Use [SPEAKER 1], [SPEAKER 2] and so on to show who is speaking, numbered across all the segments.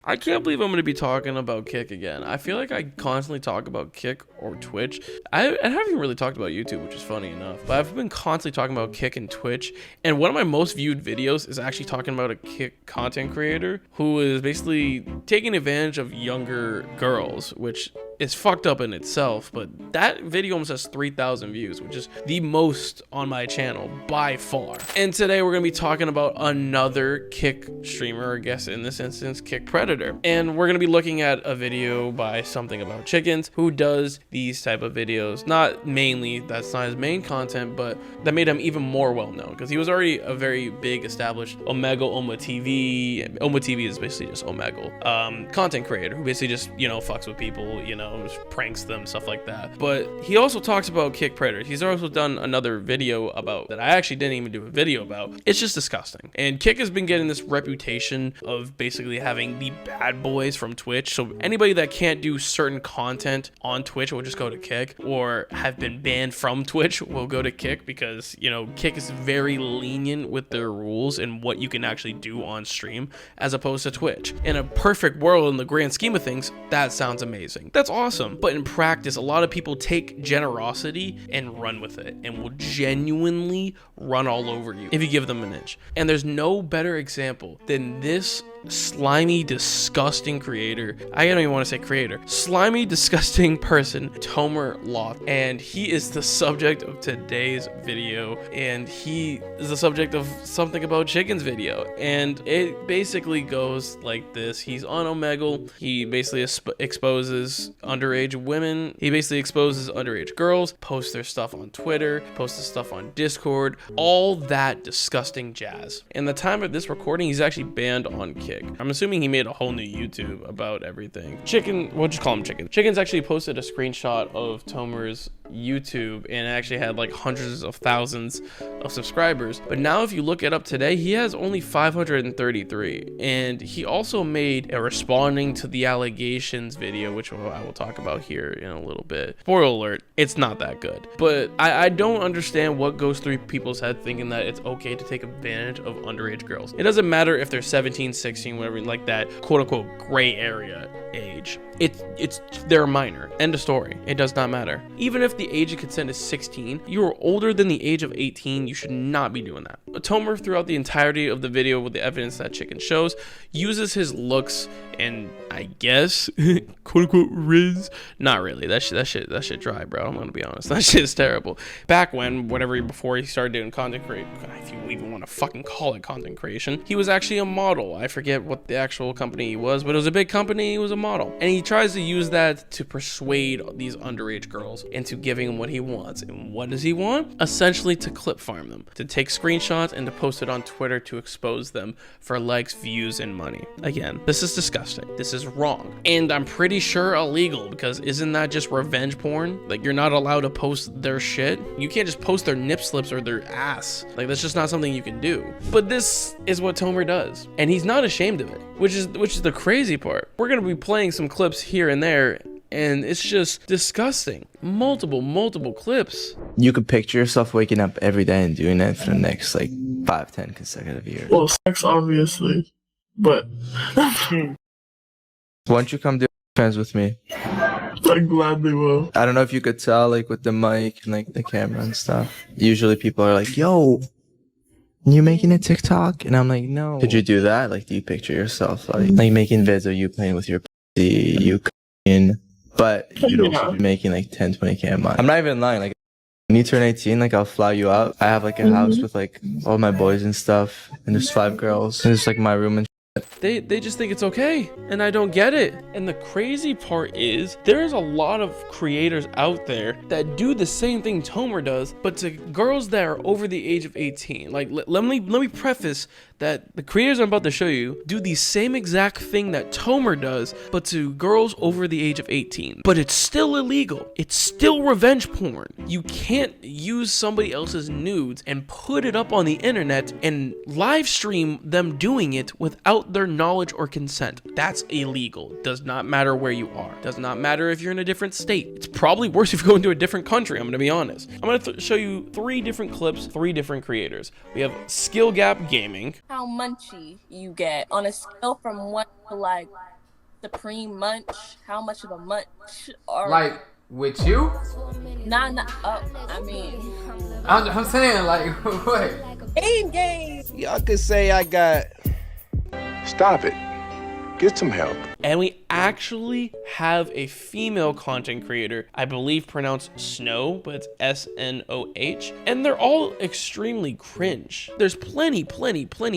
[SPEAKER 1] I can't believe I'm going to be talking about Kick again. I feel like I constantly talk about Kick or Twitch. I haven't really talked about YouTube, which is funny enough, but I've been constantly talking about Kick and Twitch. And one of my most viewed videos is actually talking about a Kick content creator who is basically taking advantage of younger girls, which is fucked up in itself. But that video almost has 3,000 views, which is the most on my channel by far. And today we're going to be talking about another Kick streamer, I guess in this instance, Kick Predator. And we're going to be looking at a video by Something About Chickens, who does these type of videos. Not mainly, that's not his main content, but that made him even more well known because he was already a very big established 𝗎𝗍𝗍 TV is basically just Omegle content creator who basically just, you know, fucks with people, you know, just pranks them, stuff like that. But he also talks about Kick Predator. He's also done another video about that I actually didn't even do a video about. It's just disgusting. And Kick has been getting this reputation of basically having the bad boys from Twitch. So anybody that can't do certain content on Twitch will just go to Kick, or have been banned from Twitch will go to Kick because, you know, Kick is very lenient with their rules and what you can actually do on stream as opposed to Twitch. In a perfect world, in the grand scheme of things, that sounds amazing. That's awesome. But in practice, a lot of people take generosity and run with it and will genuinely run all over you if you give them an inch. And there's no better example than this slimy, disgusting creator. I don't even want to say creator. Slimy, disgusting person, tomerlawton. And he is the subject of today's video. And he is the subject of Something About Chickens video. And it basically goes like this. He's on Omegle. He basically exposes underage women. He basically exposes underage girls, posts their stuff on Twitter, posts their stuff on Discord, all that disgusting jazz. And the time of this recording, he's actually banned on Kick. I'm assuming he made a whole new YouTube about everything. We'll just call him Chicken. Chicken's actually posted a screenshot of Tomer's YouTube and it actually had like hundreds of thousands of subscribers. But now if you look it up today, he has only 533. And he also made a responding to the allegations video, which I will talk about here in a little bit. Spoiler alert, it's not that good. But I don't understand what goes through people's head thinking that it's okay to take advantage of underage girls. It doesn't matter if they're 17, 16, whatever, like that quote unquote gray area age. They're a minor. End of story. It does not matter. Even if the age of consent is 16, you are older than the age of 18, you should not be doing that. Tomer, throughout the entirety of the video with the evidence that Chicken shows, uses his looks and I guess quote unquote riz. Not really. That shit dry, bro. I'm gonna be honest. That shit is terrible. Back when, before he started doing content creation, if you even want to fucking call it content creation, he was actually a model. I forget what the actual company he was, but it was a big company. He was a model. And he tries to use that to persuade these underage girls into giving him what he wants. And what does he want? Essentially to clip farm them, to take screenshots and to post it on Twitter to expose them for likes, views, and money. Again, this is disgusting. This is wrong. And I'm pretty sure illegal because isn't that just revenge porn? Like, you're not allowed to post their shit. You can't just post their nip slips or their ass. Like, that's just not something you can do. But this is what Tomer does. And he's not ashamed of it, which is the crazy part. We're going to be playing some clips here and there, and it's just disgusting. Multiple clips.
[SPEAKER 2] You could picture yourself waking up every day and doing that for the next like 5-10 consecutive years.
[SPEAKER 3] Well, sex obviously, but
[SPEAKER 2] why don't you come do friends with me?
[SPEAKER 3] I gladly will.
[SPEAKER 2] I don't know if you could tell, like with the mic and like the camera and stuff. Usually people are like, "Yo, you making a TikTok?" And I'm like, "No." Could you do that? Like, do you picture yourself like making vids of you playing with your pussy, you cooking, but you'd also be making like 10-20K a month? I'm not even lying. Like, when you turn 18, like I'll fly you out. I have like a house with like all my boys and stuff, and there's 5 girls, and it's like my room and
[SPEAKER 1] They just think it's okay, and I don't get it. And the crazy part is there's a lot of creators out there that do the same thing Tomer does, but to girls that are over the age of 18. Like, let me preface that the creators I'm about to show you do the same exact thing that Tomer does, but to girls over the age of 18. But it's still illegal. It's still revenge porn. You can't use somebody else's nudes and put it up on the internet and live stream them doing it without without their knowledge or consent. That's illegal. Does not matter where you are. Does not matter if you're in a different state. It's probably worse if you go into a different country, I'm gonna be honest. I'm gonna show you 3 different clips, 3 different creators. We have Skill Gap Gaming.
[SPEAKER 4] How munchy you get on a scale from 1 to like supreme munch, how much of a munch are
[SPEAKER 5] Like with you?
[SPEAKER 4] Nah, I mean
[SPEAKER 5] I'm saying like what?
[SPEAKER 4] game.
[SPEAKER 6] Y'all could say I got.
[SPEAKER 7] Stop it. Get some help.
[SPEAKER 1] And we actually have a female content creator, I believe pronounced Snow, but it's SNOH. And they're all extremely cringe. There's plenty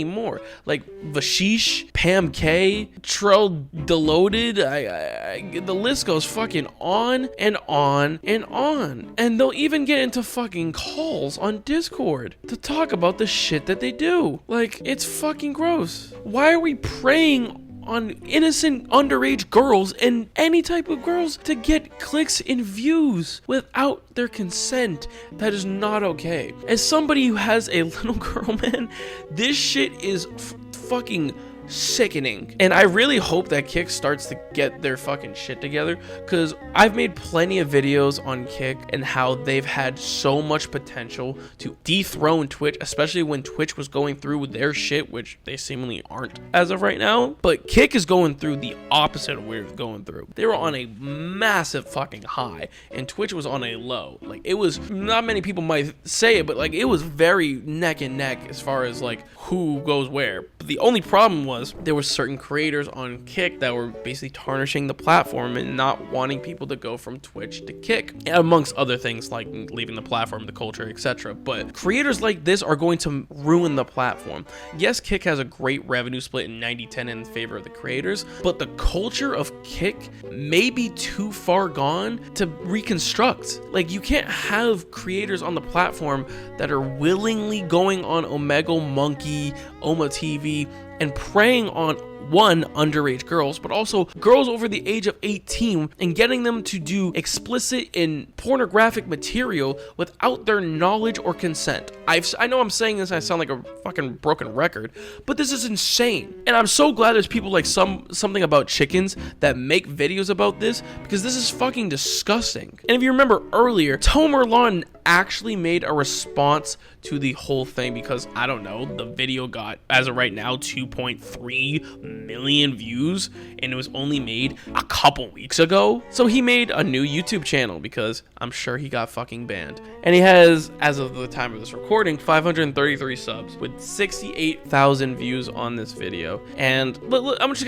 [SPEAKER 1] more. Like Vashish, Pam K, Trell Deloaded. The list goes fucking on and on and on. And they'll even get into fucking calls on Discord to talk about the shit that they do. Like, it's fucking gross. Why are we preying on innocent underage girls and any type of girls to get clicks and views without their consent? That is not okay. As somebody who has a little girl, man, this shit is fucking sickening. And I really hope that Kick starts to get their fucking shit together, because I've made plenty of videos on Kick and how they've had so much potential to dethrone Twitch, especially when Twitch was going through with their shit, which they seemingly aren't as of right now. But Kick is going through the opposite of where it's going through. They were on a massive fucking high and Twitch was on a low. Like, it was, not many people might say it, but like, it was very neck and neck as far as like who goes where. But the only problem was there were certain creators on Kick that were basically tarnishing the platform and not wanting people to go from Twitch to Kick, amongst other things like leaving the platform, the culture, etc. But creators like this are going to ruin the platform. Yes, Kick has a great revenue split in 90-10 in favor of the creators, but the culture of Kick may be too far gone to reconstruct. Like, you can't have creators on the platform that are willingly going on Omegle Monkey, Oma TV, and preying on one, underage girls, but also girls over the age of 18 and getting them to do explicit and pornographic material without their knowledge or consent. I know I'm saying this, I sound like a fucking broken record, but this is insane. And I'm so glad there's people like something about chickens that make videos about this, because this is fucking disgusting. And if you remember earlier, tomerlawton actually made a response to the whole thing, because I don't know, the video got, as of right now, 2.3 million views, and it was only made a couple weeks ago. So he made a new YouTube channel, because I'm sure he got fucking banned. And he has, as of the time of this recording, 533 subs with 68,000 views on this video. And we're just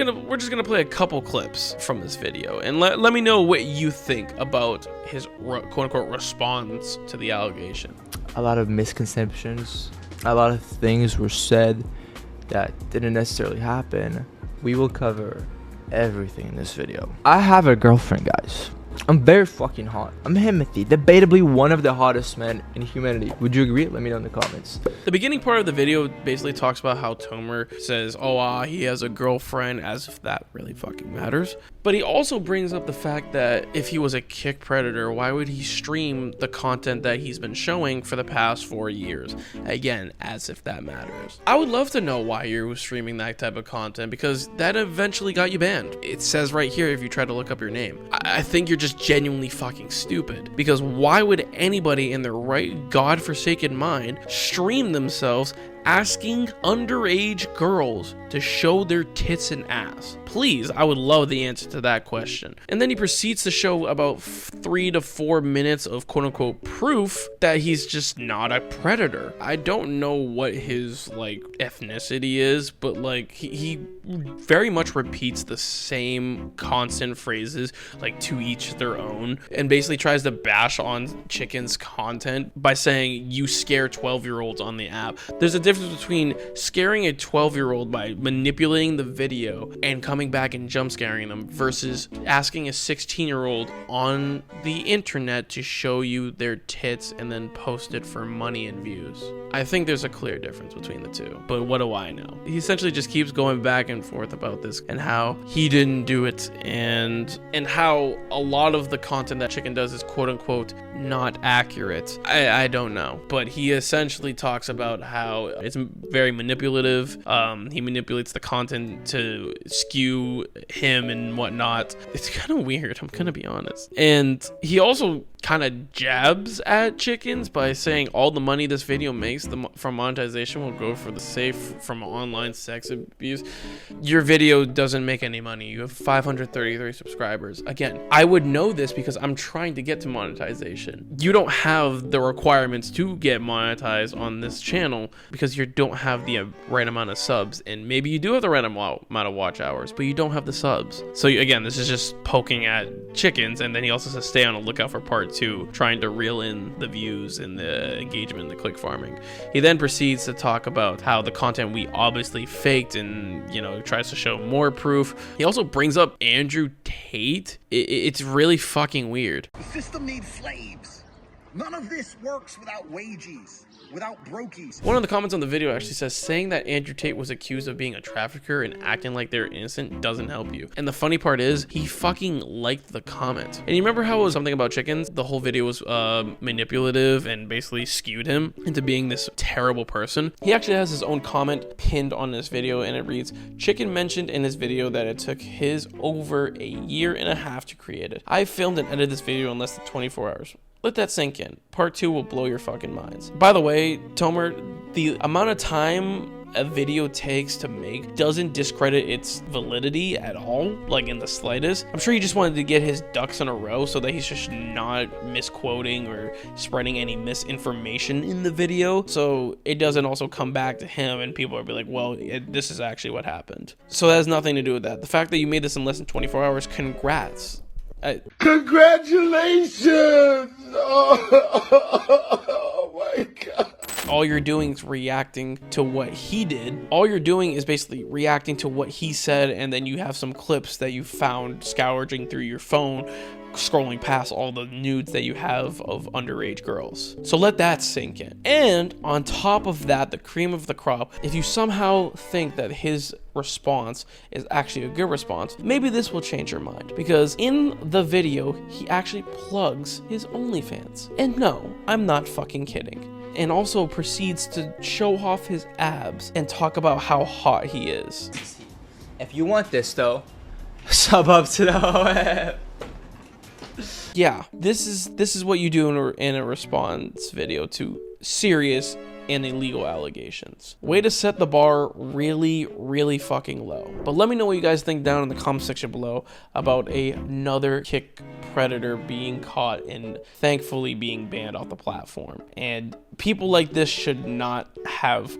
[SPEAKER 1] gonna play a couple clips from this video, and let me know what you think about his quote-unquote response to the allegation.
[SPEAKER 2] A lot of misconceptions, a lot of things were said that didn't necessarily happen. We will cover everything in this video. I have a girlfriend, guys. I'm very fucking hot. I'm 𝗎𝗢𝗖𝗓, debatably one of the hottest men in humanity. Would you agree? Let me know in the comments.
[SPEAKER 1] The beginning part of the video basically talks about how Tomer says, oh, he has a girlfriend, as if that really fucking matters. But he also brings up the fact that if he was a Kick predator, why would he stream the content that he's been showing for the past 4 years? Again, as if that matters. I would love to know why you're streaming that type of content, because that eventually got you banned. It says right here if you try to look up your name. I think you're just genuinely fucking stupid, because why would anybody in their right godforsaken mind stream themselves asking underage girls to show their tits and ass? Please, I would love the answer to that question. And then he proceeds to show about 3 to 4 minutes of quote-unquote proof that he's just not a predator. I don't know what his like ethnicity is, but like he very much repeats the same constant phrases, like to each their own, and basically tries to bash on Chicken's content by saying you scare 12-year-olds on the app. There's a difference between scaring a 12-year-old by manipulating the video and coming back and jump scaring them versus asking a 16-year-old on the internet to show you their tits and then post it for money and views. I think there's a clear difference between the two, but what do I know? He essentially just keeps going back and forth about this and how he didn't do it, and how a lot of the content that Chicken does is quote unquote not accurate. I don't know, but he essentially talks about how it's very manipulative. He manipulates the content to skew him and whatnot. It's kind of weird, I'm gonna be honest. And he also kind of jabs at chickens by saying all the money this video makes from monetization will go for the safe from online sex abuse. Your video doesn't make any money. You have 533 subscribers. Again, I would know this because I'm trying to get to monetization. You don't have the requirements to get monetized on this channel because you don't have the right amount of subs, and maybe you do have the right amount of watch hours, but you don't have the subs. So again, this is just poking at chickens, and then he also says stay on the lookout for part 2, trying to reel in the views and the engagement, the click farming. He then proceeds to talk about how the content we obviously faked, and tries to show more proof. He also brings up Andrew Tate. It's really fucking weird.
[SPEAKER 6] The system needs slaves. None of this works without wages, without brokies.
[SPEAKER 1] One of the comments on the video actually says saying that Andrew Tate was accused of being a trafficker and acting like they're innocent doesn't help you. And the funny part is he fucking liked the comment. And you remember how it was something about chickens? The whole video was manipulative and basically skewed him into being this terrible person. He actually has his own comment pinned on this video, and it reads, Chicken mentioned in his video that it took his over a year and a half to create it. I filmed and edited this video in less than 24 hours. Let that sink in. Part 2 will blow your fucking minds. By the way, Tomer, the amount of time a video takes to make doesn't discredit its validity at all, like in the slightest. I'm sure he just wanted to get his ducks in a row so that he's just not misquoting or spreading any misinformation in the video, so it doesn't also come back to him and people will be like, well, this is actually what happened. So that has nothing to do with that. The fact that you made this in less than 24 hours, congrats.
[SPEAKER 3] Congratulations! Oh my God.
[SPEAKER 1] All you're doing is reacting to what he did. All you're doing is basically reacting to what he said, and then you have some clips that you found scourging through your phone, scrolling past all the nudes that you have of underage girls. So let that sink in. And on top of that, the cream of the crop, if you somehow think that his response is actually a good response, maybe this will change your mind, because in the video he actually plugs his OnlyFans. And no, I'm not fucking kidding. And also proceeds to show off his abs and talk about how hot he is.
[SPEAKER 2] If you want this though, sub up to the web.
[SPEAKER 1] Yeah, this is what you do in a response video to serious and illegal allegations. Way to set the bar really, really fucking low. But let me know what you guys think down in the comment section below about another kick predator being caught and thankfully being banned off the platform. And people like this should not have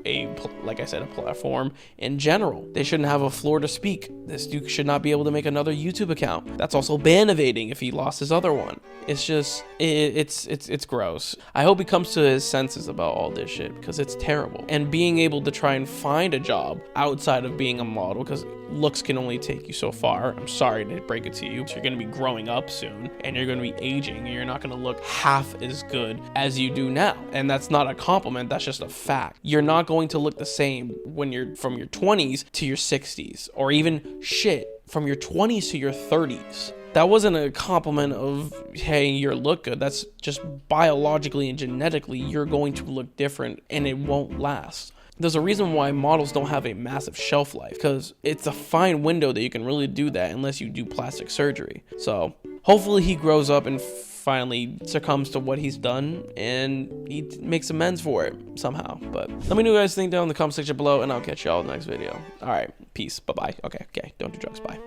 [SPEAKER 1] like I said, a platform in general. They shouldn't have a floor to speak. This dude should not be able to make another YouTube account. That's also ban evading if he lost his other one. It's just, it's gross. I hope he comes to his senses about all this shit, because it's terrible. And being able to try and find a job outside of being a model, because looks can only take you so far. I'm sorry to break it to you. You're going to be growing up soon, and you're going to be aging, and you're not going to look half as good as you do now. And that's not a compliment, that's just a fact. You're not going to look the same when you're from your 20s to your 60s, or even shit, from your 20s to your 30s. That wasn't a compliment of, hey, you look good. That's just biologically and genetically, you're going to look different and it won't last. There's a reason why models don't have a massive shelf life, because it's a fine window that you can really do that unless you do plastic surgery. So hopefully he grows up and finally succumbs to what he's done and he makes amends for it somehow. But let me know what you guys think down in the comment section below, and I'll catch y'all in the next video. All right, peace, bye-bye. Okay, don't do drugs, bye.